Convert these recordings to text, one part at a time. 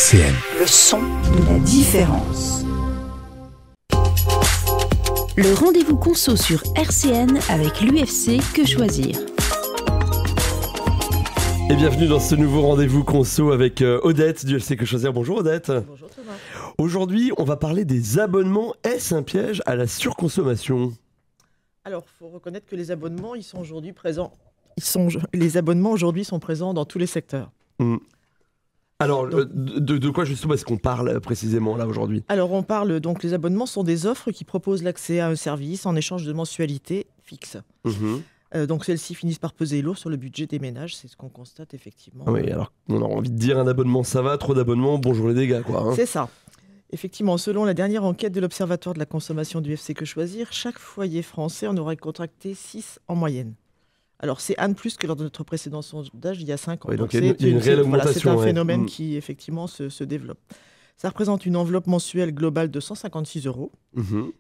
RCN. Le son de la différence. Le rendez-vous conso sur RCN avec l'UFC Que Choisir. Et bienvenue dans ce nouveau rendez-vous conso avec Odette du UFC Que Choisir. Bonjour Odette. Bonjour Thomas. Aujourd'hui, on va parler des abonnements. Est-ce un piège à la surconsommation ? Alors, il faut reconnaître que les abonnements, ils sont aujourd'hui présents. Les abonnements aujourd'hui sont présents dans tous les secteurs. Alors, de quoi justement est-ce qu'on parle précisément là aujourd'hui ? Alors, on parle donc, les abonnements sont des offres qui proposent l'accès à un service en échange de mensualités fixes. Donc, celles-ci finissent par peser lourd sur le budget des ménages, c'est ce qu'on constate effectivement. Oui, alors on a envie de dire un abonnement ça va, trop d'abonnements, bonjour les dégâts quoi. Hein. C'est ça. Effectivement, selon la dernière enquête de l'Observatoire de la consommation du UFC Que Choisir, chaque foyer français en aurait contracté 6 en moyenne. Alors, c'est un de plus que lors de notre précédent sondage il y a 5 ans. Oui, donc il y a une réelle augmentation. C'est un phénomène qui, effectivement, se développe. Ça représente une enveloppe mensuelle globale de 156 €.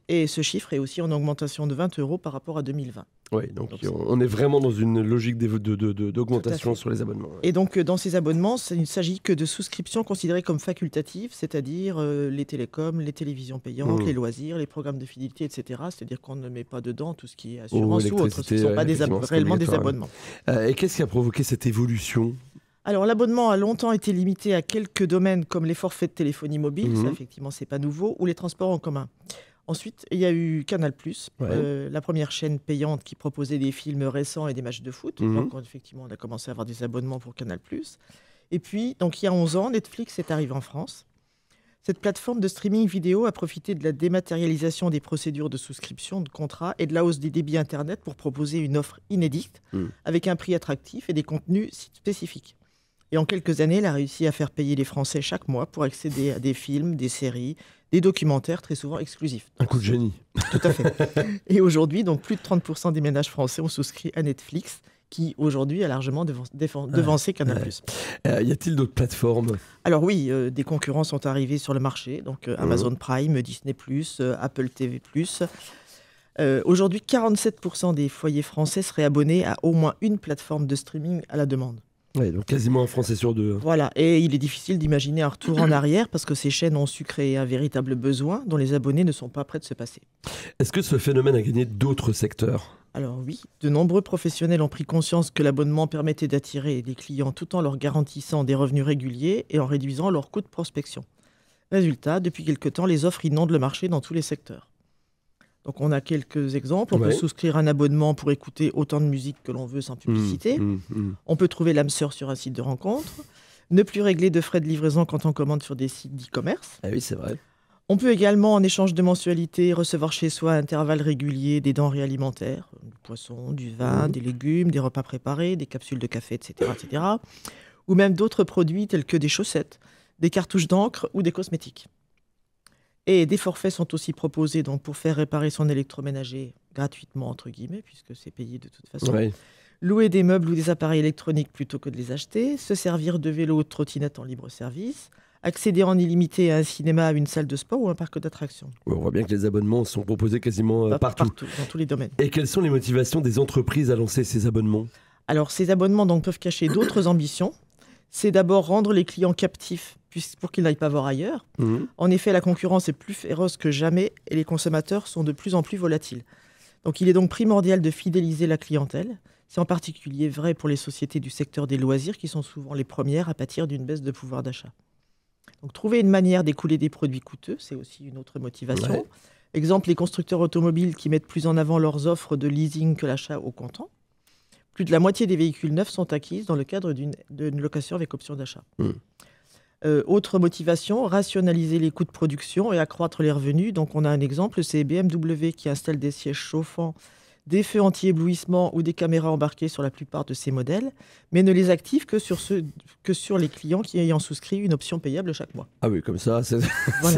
Et ce chiffre est aussi en augmentation de 20 € par rapport à 2020. Oui, donc on est vraiment dans une logique d'augmentation sur les abonnements. Ouais. Et donc, dans ces abonnements, il ne s'agit que de souscriptions considérées comme facultatives, c'est-à-dire les télécoms, les télévisions payantes, les loisirs, les programmes de fidélité, etc. C'est-à-dire qu'on ne met pas dedans tout ce qui est assurance ou autre. Ce ne sont pas réellement des abonnements. Et qu'est-ce qui a provoqué cette évolution ? Alors, l'abonnement a longtemps été limité à quelques domaines comme les forfaits de téléphonie mobile, ça effectivement c'est pas nouveau, ou les transports en commun. Ensuite, il y a eu Canal+, la première chaîne payante qui proposait des films récents et des matchs de foot. Donc, effectivement, on a commencé à avoir des abonnements pour Canal+. Et puis, donc, il y a 11 ans, Netflix est arrivé en France. Cette plateforme de streaming vidéo a profité de la dématérialisation des procédures de souscription de contrats et de la hausse des débits Internet pour proposer une offre inédite avec un prix attractif et des contenus spécifiques. Et en quelques années, elle a réussi à faire payer les Français chaque mois pour accéder à des films, des séries, des documentaires très souvent exclusifs. Un coup de génie. Tout à fait. Et aujourd'hui, donc, plus de 30% des ménages français ont souscrit à Netflix, qui aujourd'hui a largement devancé Canal+. Y a-t-il d'autres plateformes ? Alors oui, des concurrents sont arrivés sur le marché, donc Amazon Prime, Disney+, Apple TV+. Aujourd'hui, 47% des foyers français seraient abonnés à au moins une plateforme de streaming à la demande. Oui, donc quasiment un Français sur deux. Voilà, et il est difficile d'imaginer un retour en arrière parce que ces chaînes ont su créer un véritable besoin dont les abonnés ne sont pas prêts de se passer. Est-ce que ce phénomène a gagné d'autres secteurs ? Alors oui, de nombreux professionnels ont pris conscience que l'abonnement permettait d'attirer des clients tout en leur garantissant des revenus réguliers et en réduisant leurs coûts de prospection. Résultat, depuis quelque temps, les offres inondent le marché dans tous les secteurs. Donc on a quelques exemples. On peut souscrire un abonnement pour écouter autant de musique que l'on veut sans publicité. On peut trouver l'âme sœur sur un site de rencontre. Ne plus régler de frais de livraison quand on commande sur des sites d'e-commerce. Ah oui, c'est vrai. On peut également, en échange de mensualité, recevoir chez soi à intervalles réguliers des denrées alimentaires, du poisson, du vin, des légumes, des repas préparés, des capsules de café, etc., etc. Ou même d'autres produits tels que des chaussettes, des cartouches d'encre ou des cosmétiques. Et des forfaits sont aussi proposés donc, pour faire réparer son électroménager gratuitement, entre guillemets, puisque c'est payé de toute façon. Louer des meubles ou des appareils électroniques plutôt que de les acheter, se servir de vélo ou de trottinette en libre service, accéder en illimité à un cinéma, à une salle de sport ou un parc d'attractions. On voit bien que les abonnements sont proposés quasiment partout, dans tous les domaines. Et quelles sont les motivations des entreprises à lancer ces abonnements ? Alors, ces abonnements donc, peuvent cacher d'autres ambitions. C'est d'abord rendre les clients captifs pour qu'ils n'aillent pas voir ailleurs. En effet, la concurrence est plus féroce que jamais et les consommateurs sont de plus en plus volatiles. Donc, il est donc primordial de fidéliser la clientèle. C'est en particulier vrai pour les sociétés du secteur des loisirs qui sont souvent les premières à pâtir d'une baisse de pouvoir d'achat. Donc, trouver une manière d'écouler des produits coûteux, c'est aussi une autre motivation. Exemple, les constructeurs automobiles qui mettent plus en avant leurs offres de leasing que l'achat au comptant. Plus de la moitié des véhicules neufs sont acquises dans le cadre d'une location avec option d'achat. Autre motivation, rationaliser les coûts de production et accroître les revenus. Donc on a un exemple, c'est BMW qui installe des sièges chauffants, des feux anti-éblouissement ou des caméras embarquées sur la plupart de ses modèles, mais ne les active que sur les clients qui ayant souscrit une option payable chaque mois. Ah oui, comme ça, c'est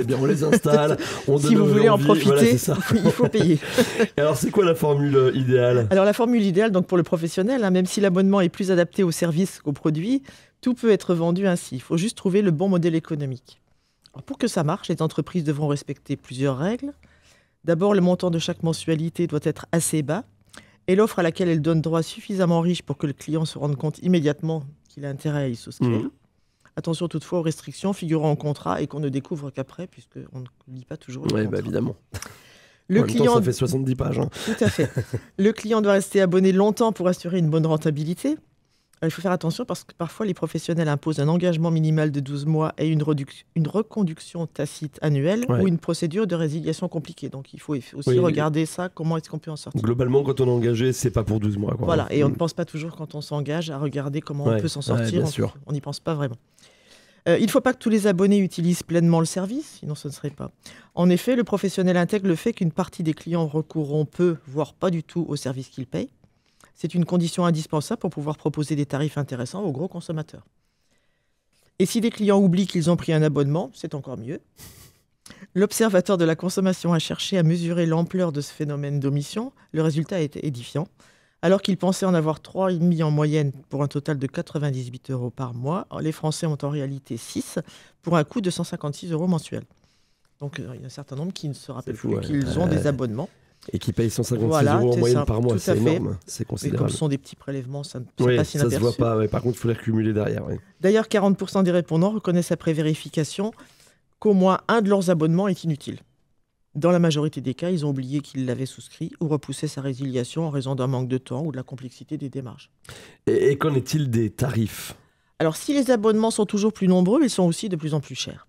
bien, on les installe. Si vous voulez en profiter, il faut payer. Et alors, c'est quoi la formule idéale ? Alors, la formule idéale donc, pour le professionnel, même si l'abonnement est plus adapté aux services qu'aux produits, tout peut être vendu ainsi. Il faut juste trouver le bon modèle économique. Alors, pour que ça marche, les entreprises devront respecter plusieurs règles. D'abord, le montant de chaque mensualité doit être assez bas et l'offre à laquelle elle donne droit suffisamment riche pour que le client se rende compte immédiatement qu'il a intérêt à y souscrire. Attention toutefois aux restrictions figurant en contrat et qu'on ne découvre qu'après, puisqu'on ne lit pas toujours le Oui, contrat. évidemment. Le en même temps, ça fait 70 pages. Hein. Tout à fait. Le client doit rester abonné longtemps pour assurer une bonne rentabilité. Il faut faire attention parce que parfois les professionnels imposent un engagement minimal de 12 mois et une reconduction tacite annuelle ou une procédure de résiliation compliquée. Donc il faut aussi regarder ça, comment est-ce qu'on peut en sortir. Globalement, quand on est engagé, c'est pas pour 12 mois. Quoi. Voilà, et on ne pense pas toujours quand on s'engage à regarder comment on peut s'en sortir. On n'y pense pas vraiment. Il ne faut pas que tous les abonnés utilisent pleinement le service, sinon ce ne serait pas. En effet, le professionnel intègre le fait qu'une partie des clients recourront peu, voire pas du tout, au service qu'ils payent. C'est une condition indispensable pour pouvoir proposer des tarifs intéressants aux gros consommateurs. Et si des clients oublient qu'ils ont pris un abonnement, c'est encore mieux. L'Observatoire de la consommation a cherché à mesurer l'ampleur de ce phénomène d'omission. Le résultat a été édifiant. Alors qu'ils pensaient en avoir 3,5 en moyenne pour un total de 98 € par mois, les Français ont en réalité 6 pour un coût de 156 € mensuels. Donc il y a un certain nombre qui ne se rappellent plus qu'ils ont des abonnements. Et qui payent 156 € en moyenne par mois, c'est énorme, c'est considérable. Mais comme ce sont des petits prélèvements, ça ne passe inaperçu. Ça se voit pas, par contre il faut les cumuler derrière. D'ailleurs, 40% des répondants reconnaissent après vérification qu'au moins un de leurs abonnements est inutile. Dans la majorité des cas, ils ont oublié qu'ils l'avaient souscrit ou repoussé sa résiliation en raison d'un manque de temps ou de la complexité des démarches. Et qu'en est-il des tarifs ? Alors, si les abonnements sont toujours plus nombreux, ils sont aussi de plus en plus chers.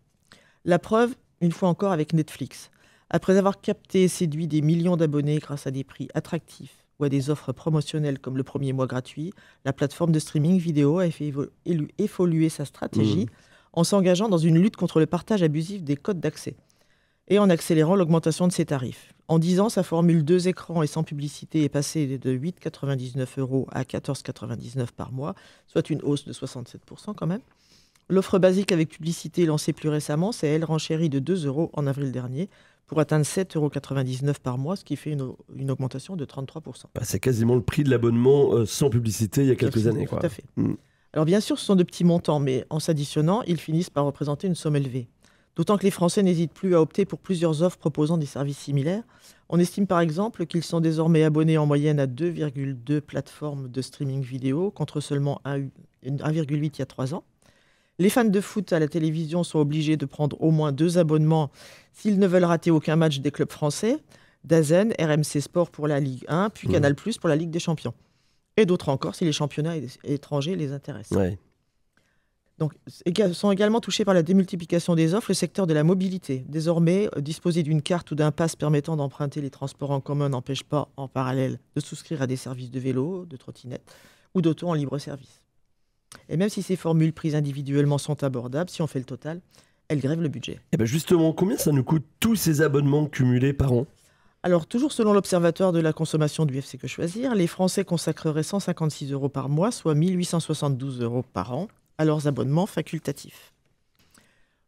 La preuve, une fois encore, avec Netflix. Après avoir capté et séduit des millions d'abonnés grâce à des prix attractifs ou à des offres promotionnelles comme le premier mois gratuit, la plateforme de streaming vidéo a fait évoluer sa stratégie en s'engageant dans une lutte contre le partage abusif des codes d'accès et en accélérant l'augmentation de ses tarifs. En 10 ans, sa formule 2 écrans et sans publicité est passée de 8,99 € à 14,99 € par mois, soit une hausse de 67% quand même. L'offre basique avec publicité lancée plus récemment, c'est elle renchérie de 2 € en avril dernier pour atteindre 7,99 € par mois, ce qui fait une augmentation de 33%. C'est quasiment le prix de l'abonnement sans publicité il y a quelques années. Tout à fait. Alors bien sûr, ce sont de petits montants, mais en s'additionnant, ils finissent par représenter une somme élevée. D'autant que les Français n'hésitent plus à opter pour plusieurs offres proposant des services similaires. On estime par exemple qu'ils sont désormais abonnés en moyenne à 2,2 plateformes de streaming vidéo, contre seulement 1,8 il y a 3 ans. Les fans de foot à la télévision sont obligés de prendre au moins 2 abonnements s'ils ne veulent rater aucun match des clubs français, DAZN, RMC Sport pour la Ligue 1, puis Canal+ pour la Ligue des Champions. Et d'autres encore si les championnats étrangers les intéressent. Donc, sont également touchés par la démultiplication des offres le secteur de la mobilité. Désormais, disposer d'une carte ou d'un pass permettant d'emprunter les transports en commun n'empêche pas, en parallèle, de souscrire à des services de vélo, de trottinette ou d'auto en libre service. Et même si ces formules prises individuellement sont abordables, si on fait le total, elles grèvent le budget. Et bien justement, combien ça nous coûte tous ces abonnements cumulés par an ? Alors, toujours selon l'Observatoire de la consommation du UFC Que Choisir, les Français consacreraient 156 € par mois, soit 1 872 € par an, à leurs abonnements facultatifs.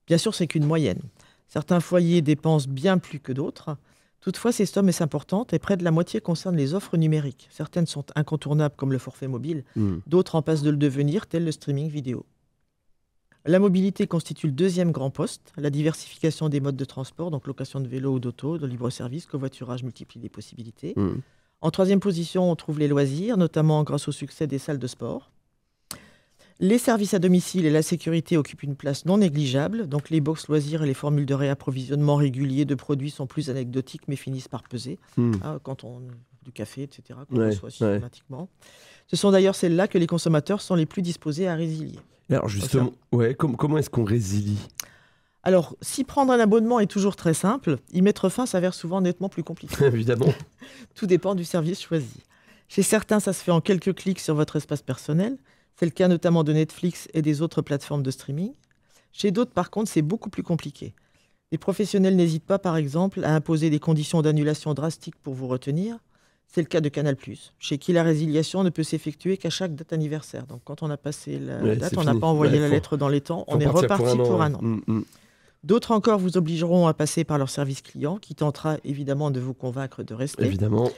Bien sûr, c'est qu'une moyenne. Certains foyers dépensent bien plus que d'autres. Toutefois, cette somme est importante et près de la moitié concerne les offres numériques. Certaines sont incontournables comme le forfait mobile, d'autres en passent de le devenir, tel le streaming vidéo. La mobilité constitue le deuxième grand poste. La diversification des modes de transport, donc location de vélo ou d'auto, de libre-service, covoiturage multiplie les possibilités. En troisième position, on trouve les loisirs, notamment grâce au succès des salles de sport. Les services à domicile et la sécurité occupent une place non négligeable. Donc les box loisirs et les formules de réapprovisionnement régulier de produits sont plus anecdotiques mais finissent par peser. Quand on du café, etc., qu'on reçoit systématiquement. Ce sont d'ailleurs celles-là que les consommateurs sont les plus disposés à résilier. Alors justement, comment est-ce qu'on résilie ? Alors, si prendre un abonnement est toujours très simple, y mettre fin s'avère souvent nettement plus compliqué. Évidemment. Tout dépend du service choisi. Chez certains, ça se fait en quelques clics sur votre espace personnel. C'est le cas notamment de Netflix et des autres plateformes de streaming. Chez d'autres, par contre, c'est beaucoup plus compliqué. Les professionnels n'hésitent pas, par exemple, à imposer des conditions d'annulation drastiques pour vous retenir. C'est le cas de Canal+, chez qui la résiliation ne peut s'effectuer qu'à chaque date anniversaire. Donc, quand on a passé la date, on n'a pas envoyé la lettre dans les temps, on est reparti pour un an. D'autres encore vous obligeront à passer par leur service client, qui tentera évidemment de vous convaincre de rester. Évidemment.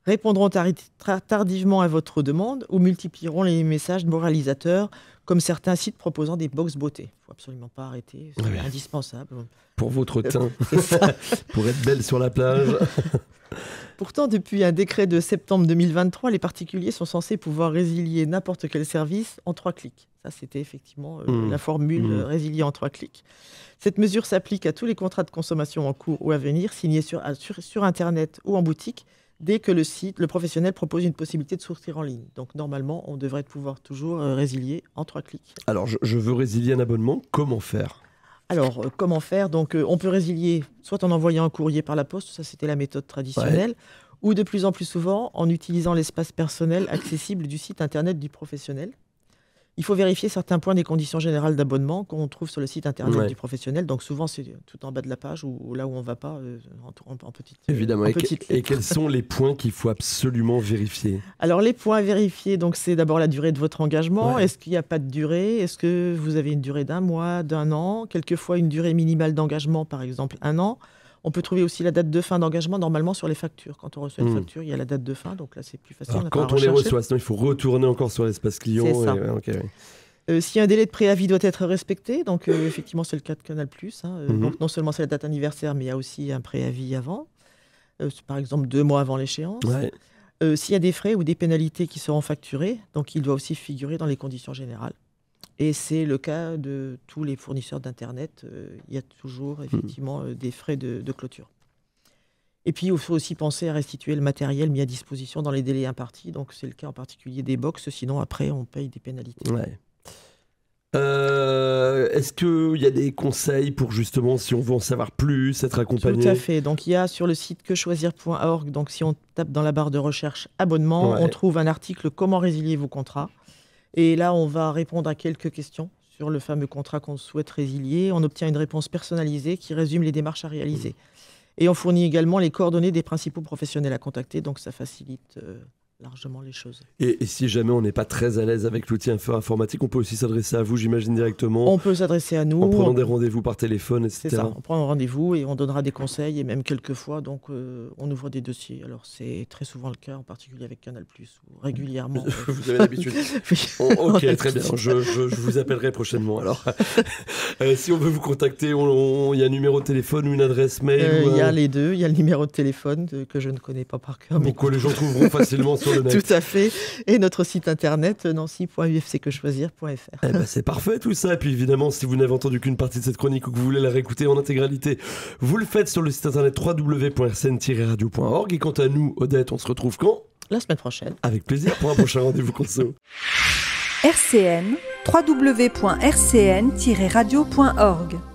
Répondront tardivement à votre demande ou multiplieront les messages moralisateurs, comme certains sites proposant des box beauté. Il ne faut absolument pas arrêter, c'est indispensable. Pour votre teint, pour être belle sur la plage. Pourtant, depuis un décret de septembre 2023, les particuliers sont censés pouvoir résilier n'importe quel service en 3 clics. Ça, c'était effectivement la formule résilier en 3 clics. Cette mesure s'applique à tous les contrats de consommation en cours ou à venir, signés sur Internet ou en boutique, dès que le professionnel propose une possibilité de souscrire en ligne. Donc, normalement, on devrait pouvoir toujours résilier en 3 clics. Alors, je veux résilier un abonnement, comment faire ? Alors, comment faire ? Donc, on peut résilier soit en envoyant un courrier par la poste, ça c'était la méthode traditionnelle, ou de plus en plus souvent en utilisant l'espace personnel accessible du site internet du professionnel. Il faut vérifier certains points des conditions générales d'abonnement qu'on trouve sur le site internet du professionnel. Donc souvent, c'est tout en bas de la page ou là où on ne va pas, en petite Évidemment. en petite lettre. Et quels sont les points qu'il faut absolument vérifier ? Alors, les points à vérifier, donc, c'est d'abord la durée de votre engagement. Ouais. Est-ce qu'il n'y a pas de durée ? Est-ce que vous avez une durée d'1 mois, d'1 an ? Quelquefois, une durée minimale d'engagement, par exemple 1 an. On peut trouver aussi la date de fin d'engagement, normalement, sur les factures. Quand on reçoit une facture, il y a la date de fin. Donc là, c'est plus facile. Alors, quand on les reçoit, sinon il faut retourner encore sur l'espace client. C'est ça. Si un délai de préavis doit être respecté, donc effectivement, c'est le cas de Canal+. Donc non seulement c'est la date anniversaire, mais il y a aussi un préavis avant. Par exemple, 2 mois avant l'échéance. Ouais. S'il y a des frais ou des pénalités qui seront facturés, donc il doit aussi figurer dans les conditions générales. Et c'est le cas de tous les fournisseurs d'Internet. Il y a toujours effectivement des frais de clôture. Et puis, il faut aussi penser à restituer le matériel mis à disposition dans les délais impartis. Donc, c'est le cas en particulier des box. Sinon, après, on paye des pénalités. Ouais. Est-ce qu'il y a des conseils pour justement, si on veut en savoir plus, être accompagné ? Tout à fait. Donc, il y a sur le site quechoisir.org, donc si on tape dans la barre de recherche abonnement, on trouve un article « Comment résilier vos contrats ». Et là, on va répondre à quelques questions sur le fameux contrat qu'on souhaite résilier. On obtient une réponse personnalisée qui résume les démarches à réaliser. Et on fournit également les coordonnées des principaux professionnels à contacter, donc ça facilite largement les choses. Et si jamais on n'est pas très à l'aise avec l'outil informatique, on peut aussi s'adresser à vous, j'imagine, directement. On peut s'adresser à nous. En prenant des rendez-vous par téléphone, etc. C'est ça, on prend un rendez-vous et on donnera des conseils, et même quelquefois, donc, on ouvre des dossiers. Alors, c'est très souvent le cas, en particulier avec Canal+, ou régulièrement. Vous avez l'habitude. Ok, très bien. Je vous appellerai prochainement, alors. Si on veut vous contacter, il y a un numéro de téléphone ou une adresse mail Il y a les deux. Il y a le numéro de téléphone que je ne connais pas par cœur. Donc, les gens trouveront facilement sur le net. Tout à fait. Et notre site internet, nancy.ufcquechoisir.fr. Eh ben, c'est parfait tout ça. Et puis évidemment, si vous n'avez entendu qu'une partie de cette chronique ou que vous voulez la réécouter en intégralité, vous le faites sur le site internet www.rcn-radio.org. Et quant à nous, Odette, on se retrouve quand ? La semaine prochaine. Avec plaisir pour un prochain rendez-vous conso. RCN, www.rcn-radio.org